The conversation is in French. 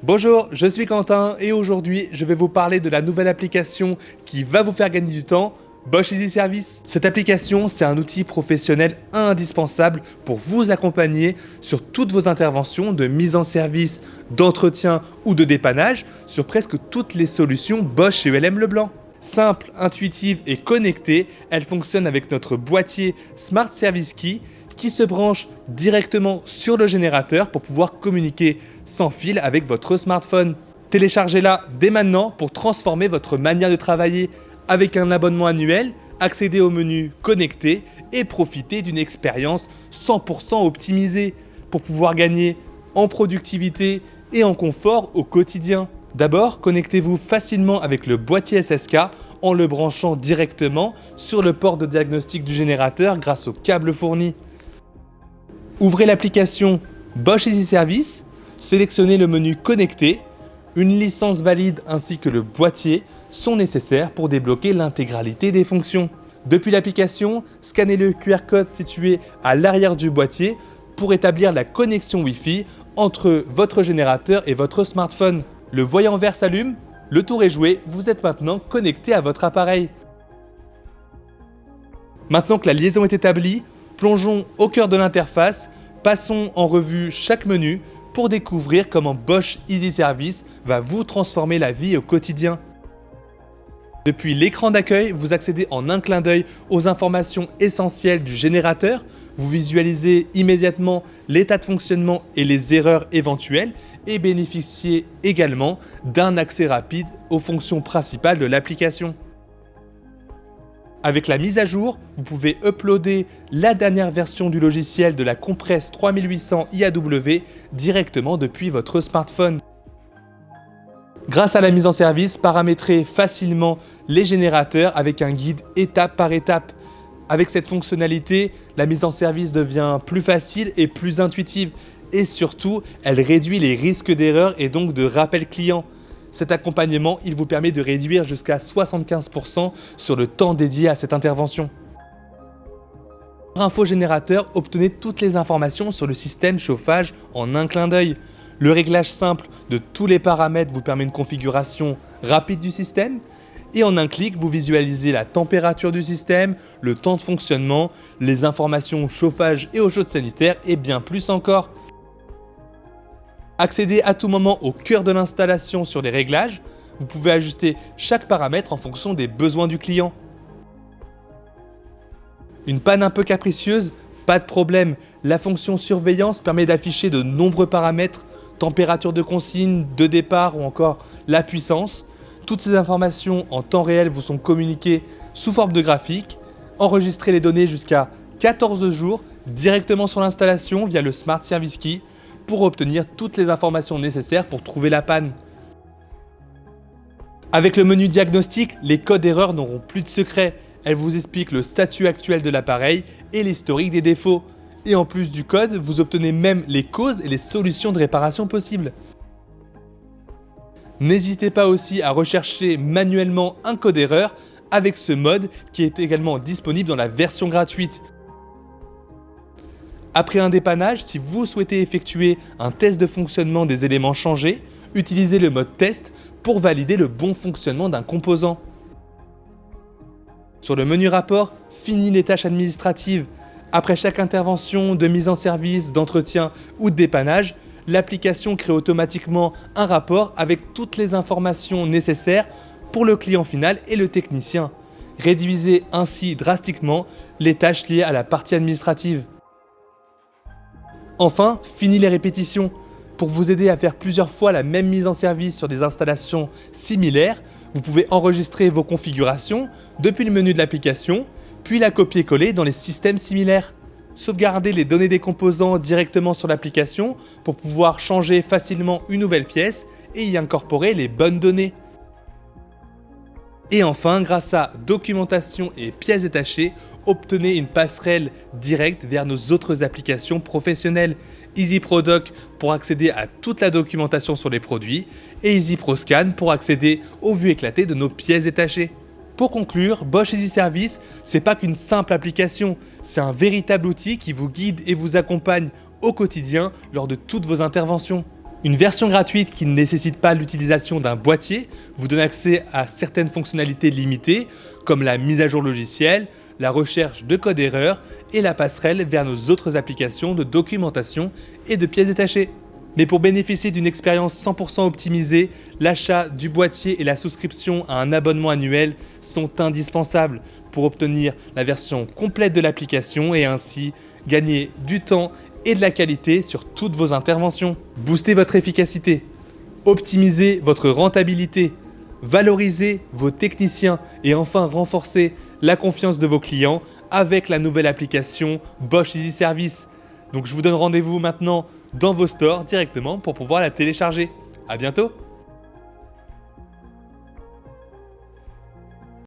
Bonjour, je suis Quentin et aujourd'hui je vais vous parler de la nouvelle application qui va vous faire gagner du temps, Bosch Easy Service. Cette application, c'est un outil professionnel indispensable pour vous accompagner sur toutes vos interventions de mise en service, d'entretien ou de dépannage sur presque toutes les solutions Bosch et ULM Leblanc. Simple, intuitive et connectée, elle fonctionne avec notre boîtier Smart Service Key qui se branche directement sur le générateur pour pouvoir communiquer sans fil avec votre smartphone. Téléchargez-la dès maintenant pour transformer votre manière de travailler avec un abonnement annuel, accéder au menu connecté et profiter d'une expérience 100% optimisée pour pouvoir gagner en productivité et en confort au quotidien. D'abord, connectez-vous facilement avec le boîtier SSK en le branchant directement sur le port de diagnostic du générateur grâce au câble fourni. Ouvrez l'application Bosch Easy Service, sélectionnez le menu Connecté, une licence valide ainsi que le boîtier sont nécessaires pour débloquer l'intégralité des fonctions. Depuis l'application, scannez le QR code situé à l'arrière du boîtier pour établir la connexion Wi-Fi entre votre générateur et votre smartphone. Le voyant vert s'allume, le tour est joué, vous êtes maintenant connecté à votre appareil. Maintenant que la liaison est établie, plongeons au cœur de l'interface, passons en revue chaque menu pour découvrir comment Bosch Easy Service va vous transformer la vie au quotidien. Depuis l'écran d'accueil, vous accédez en un clin d'œil aux informations essentielles du générateur, vous visualisez immédiatement l'état de fonctionnement et les erreurs éventuelles et bénéficiez également d'un accès rapide aux fonctions principales de l'application. Avec la mise à jour, vous pouvez uploader la dernière version du logiciel de la compresse 3800 IAW directement depuis votre smartphone. Grâce à la mise en service, paramétrez facilement les générateurs avec un guide étape par étape. Avec cette fonctionnalité, la mise en service devient plus facile et plus intuitive et surtout, elle réduit les risques d'erreur et donc de rappel client. Cet accompagnement, il vous permet de réduire jusqu'à 75% sur le temps dédié à cette intervention. Pour Infogénérateur, obtenez toutes les informations sur le système chauffage en un clin d'œil. Le réglage simple de tous les paramètres vous permet une configuration rapide du système. Et en un clic, vous visualisez la température du système, le temps de fonctionnement, les informations chauffage et eau chaude sanitaire et bien plus encore. Accédez à tout moment au cœur de l'installation sur les réglages. Vous pouvez ajuster chaque paramètre en fonction des besoins du client. Une panne un peu capricieuse? Pas de problème. La fonction surveillance permet d'afficher de nombreux paramètres, température de consigne, de départ ou encore la puissance. Toutes ces informations en temps réel vous sont communiquées sous forme de graphique. Enregistrez les données jusqu'à 14 jours directement sur l'installation via le Smart Service Key pour obtenir toutes les informations nécessaires pour trouver la panne. Avec le menu diagnostic, les codes d'erreur n'auront plus de secret. Elle vous explique le statut actuel de l'appareil et l'historique des défauts. Et en plus du code, vous obtenez même les causes et les solutions de réparation possibles. N'hésitez pas aussi à rechercher manuellement un code erreur avec ce mode qui est également disponible dans la version gratuite. Après un dépannage, si vous souhaitez effectuer un test de fonctionnement des éléments changés, utilisez le mode test pour valider le bon fonctionnement d'un composant. Sur le menu rapport, fini les tâches administratives. Après chaque intervention de mise en service, d'entretien ou de dépannage, l'application crée automatiquement un rapport avec toutes les informations nécessaires pour le client final et le technicien. Réduisez ainsi drastiquement les tâches liées à la partie administrative. Enfin, fini les répétitions. Pour vous aider à faire plusieurs fois la même mise en service sur des installations similaires, vous pouvez enregistrer vos configurations depuis le menu de l'application, puis la copier-coller dans les systèmes similaires. Sauvegardez les données des composants directement sur l'application pour pouvoir changer facilement une nouvelle pièce et y incorporer les bonnes données. Et enfin, grâce à documentation et pièces détachées, obtenez une passerelle directe vers nos autres applications professionnelles. Easy Doc pour accéder à toute la documentation sur les produits et Easy Scan pour accéder aux vues éclatées de nos pièces détachées. Pour conclure, Bosch Easy Service, c'est pas qu'une simple application, c'est un véritable outil qui vous guide et vous accompagne au quotidien lors de toutes vos interventions. Une version gratuite qui ne nécessite pas l'utilisation d'un boîtier vous donne accès à certaines fonctionnalités limitées comme la mise à jour logicielle, la recherche de code erreur et la passerelle vers nos autres applications de documentation et de pièces détachées. Mais pour bénéficier d'une expérience 100% optimisée, l'achat du boîtier et la souscription à un abonnement annuel sont indispensables pour obtenir la version complète de l'application et ainsi gagner du temps et de la qualité sur toutes vos interventions. Boostez votre efficacité, optimisez votre rentabilité, valorisez vos techniciens et enfin renforcez la confiance de vos clients avec la nouvelle application Bosch Easy Service. Donc je vous donne rendez-vous maintenant dans vos stores directement pour pouvoir la télécharger. À bientôt!